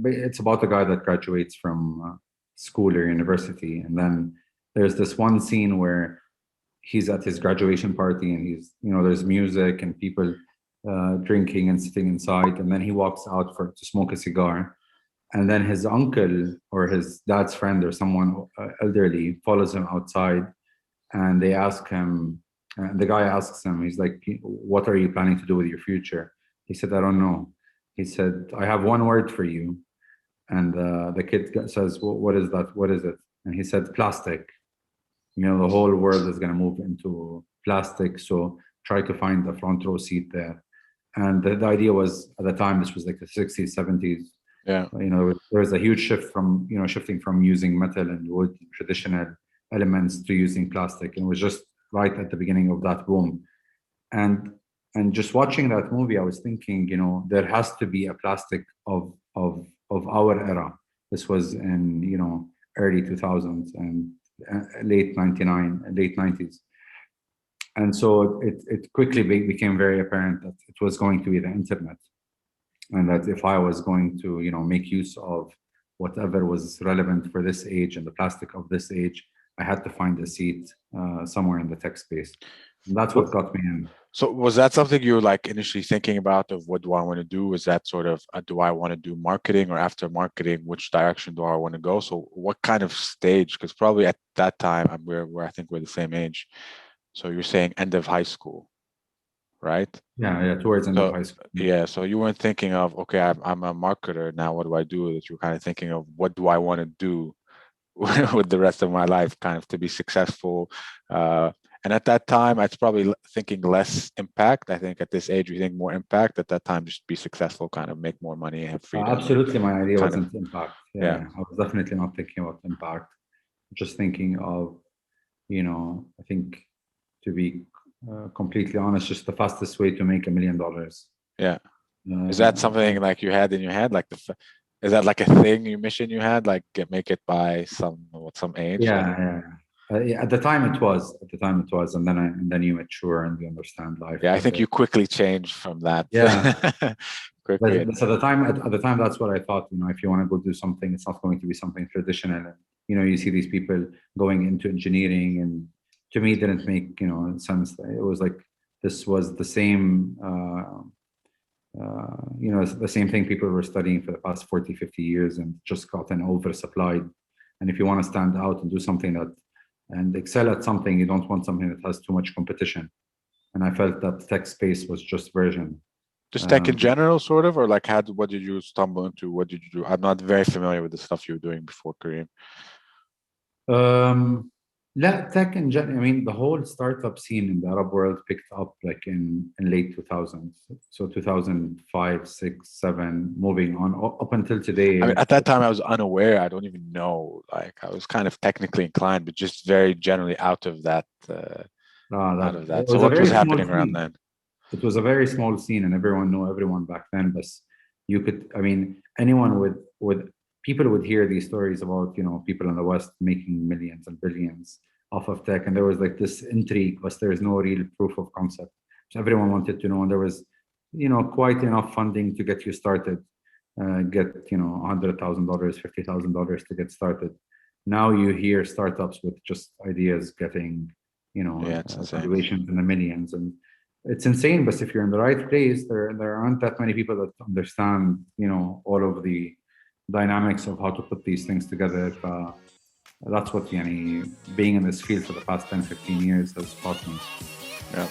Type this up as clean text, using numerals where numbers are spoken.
It's about a guy that graduates from school or university, and then there's this one scene where he's at his graduation party, and there's music and people drinking and sitting inside, and then he walks out to smoke a cigar, and then his uncle or his dad's friend or someone elderly follows him outside, and they ask him. The guy asks him, he's like, "What are you planning to do with your future?" He said, "I don't know." He said, "I have one word for you." And the kid says, "What is that? What is it?" And he said, "Plastic. The whole world is going to move into plastic. So try to find a front row seat there." And the idea was, at the time, this was like the 60s, 70s. Yeah. There was a huge shift from, shifting from using metal and wood, traditional elements, to using plastic. And it was just right at the beginning of that boom. And just watching that movie, I was thinking, there has to be a plastic of our era. This was in, early 2000s and late 90s. And so it quickly became very apparent that it was going to be the internet. And that if I was going to, make use of whatever was relevant for this age and the plastic of this age, I had to find a seat somewhere in the tech space. And that's what got me in. So was that something you were like initially thinking about, of what do I want to do? Was that sort of, do I want to do marketing, or after marketing, which direction do I want to go? So what kind of stage? Because probably at that time, I think we're the same age. So you're saying end of high school, right? Yeah, towards end of high school. Yeah, so you weren't thinking of, okay, I'm a marketer now, what do I do? That you're kind of thinking of, what do I want to do with the rest of my life, kind of to be successful. And at that time, I was probably thinking less impact. I think at this age, we think more impact. At that time, just be successful, kind of make more money, have freedom. Absolutely, my idea wasn't impact. Yeah, I was definitely not thinking about impact. Just thinking of, I think, to be completely honest, just the fastest way to make $1 million. Yeah. Is that something like you had in your head? Like is that like a mission you had, like make it by some age? Yeah. At the time it was, and then you mature and you understand life. Yeah, I think you quickly changed from that. Yeah. Quickly. But at the time, that's what I thought. If you want to go do something, it's not going to be something traditional. And you see these people going into engineering, and to me, it didn't make sense. It was like this was the same. The same thing people were studying for the past 40, 50 years and just gotten oversupplied. And if you want to stand out and do something and excel at something, you don't want something that has too much competition. And I felt that tech space was just version. Just tech in general, sort of, or like what did you stumble into? What did you do? I'm not very familiar with the stuff you were doing before Careem. Tech in general, I mean, the whole startup scene in the Arab world picked up like in late 2000s. So 2005, 6, 7, moving on up until today. I mean, at that time, I was unaware. I don't even know. Like, I was kind of technically inclined, but just very generally out of that. Out of that. So what was happening around then? It was a very small scene, and everyone knew everyone back then. But anyone with people would hear these stories about, people in the West making millions and billions off of tech. And there was like this intrigue, but there is no real proof of concept. So everyone wanted to know, and there was, quite enough funding to get you started, get, $100,000, $50,000 to get started. Now you hear startups with just ideas getting, valuations in the millions. And it's insane, but if you're in the right place, there aren't that many people that understand, all of the dynamics of how to put these things together. That's what being in this field for the past 10, 15 years has taught me. Yeah.